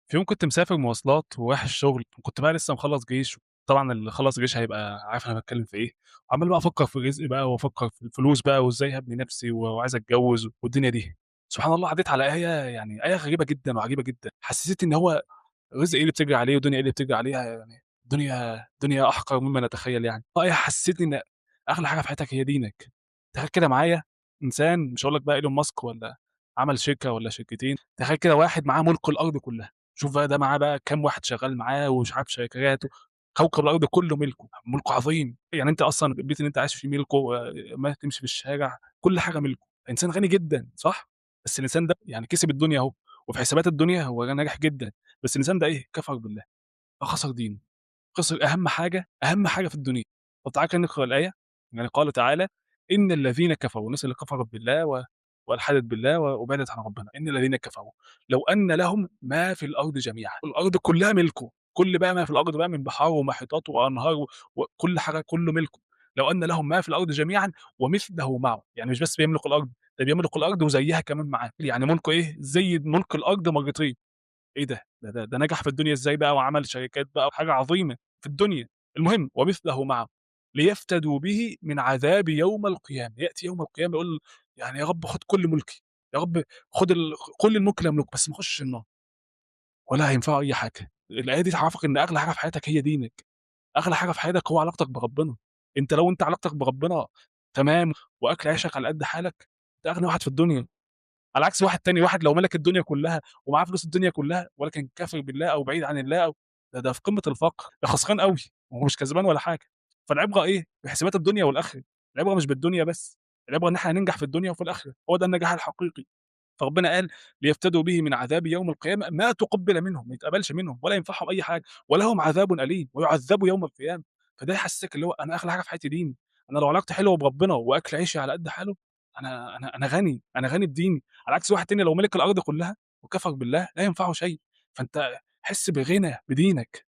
في يوم كنت مسافر مواصلات ورايح الشغل، وكنت بقى لسه مخلّص جيش، طبعًا اللي خلّص جيش هيبقى عارف أنا باتكلّم في إيه، وعمّال بقى أفكّر في الرزق بقى وأفكّر في الفلوس بقى وإزاي هابني نَفْسي وعايز أتجوّز والدنيا دي. سبحان الله عدّيت على آية يعني آية غريبة جدًا وعجيبة جدًا، حسّستني إن هو رزق إيه اللي بتجري عليه ودنيا إيه اللي بتجري عليها يعني دنيا أحقر مما نتخيّل يعني. آية حسّستني إن أغلى حاجة في حياتك هي دينك. تخيل كده معايا إنسان مش هاقول لك بقى إيلون ماسك والّا عمل شركة والّا شركتين، تخيل كده واحد معاه مُلك الأرض كلّها. شوف بقى ده معاه بقى كام واحد شغال معاه ومش عارف شركات، كوكب الأرض كلّه ملكه، ملكه عظيم، يعني أنت أصلًا البيت اللي أنت عايش فيه ملكه، أمّا تمشي في الشارع كل حاجة ملكه، إنسان غني جدًا صح؟ بس الإنسان ده يعني كسب الدنيا أهو، وفي حسابات الدنيا هو ناجح جدًا، بس الإنسان ده إيه، كفر بالله، فخسر دينه. خسر أهم حاجة في الدنيا. طب تعالَ كده نقرأ الآية، يعني قال تعالى: "إن الذين كفروا" الناس اللي كفرت بالله وألحدت بالله وبعدت عن ربنا، "إن الذين كفروا لو أن لهم ما في الأرض جميعًا." الأرض كلها ملكه، كل بقى ما في الأرض بقى من بحار ومحيطات وأنهار وكل حاجة كله ملكه. "لو أن لهم ما في الأرض جميعًا ومثله معه." يعني مش بس بيملك الأرض، ده بيملك الأرض وزيّها كمان معاه، يعني ملكه إيه، زي ملك الأرض مرتين. إيه ده! ده نجح في الدنيا إزاي بقى وعمل شركات بقى وحاجة عظيمة في الدنيا. المهم ومثله معه ليفتدوا به من عذاب يوم القيامة. يأتي يوم القيامة يقول يعني يا رب خُد كل ملكي، يا رب خُد كل الملك اللي أملكه بس ما اخشش النار، ولا هينفعه أي حاجة. الآية دي تعرّفك إن أغلى حاجة في حياتك هي دينك، أغلى حاجة في حياتك هو علاقتك بربنا. أنت لو أنت علاقتك بربنا تمام وأكل عيشك على قد حالك، أنت أغنى واحد في الدنيا. على عكس واحد تاني، واحد لو ملك الدنيا كلّها ومعاه فلوس الدنيا كلّها ولكن كافر بالله أو بعيد عن الله أو ده في قمة الفقر، ده خسران أوي، وهو مش كسبان ولا حاجة. فالعبرة إيه، بحسابات الدنيا والآخرة، العبرة مش بالدنيا بس، العبرة إن إحنا هننجح في الدنيا وفي الآخرة، هو ده النجاح الحقيقي. فربنا قال: "ليفتدوا به من عذاب يوم القيامة ما تُقبِّل منهم." ما يتقبلش منهم ولا ينفعهم أي حاجة، ولهم عذاب أليم ويعذبوا يوم القيامة. فده يحسسك اللي هو أنا أغلى حاجة في حياتي ديني، أنا لو علاقتي حلوة بربنا وأكل عيشي على قد حاله، أنا غني، أنا غني بديني، على عكس واحد تاني لو ملك الأرض كلها وكفر بالله لا ينفعه شيء. فأنت حِس بغنى بدينك.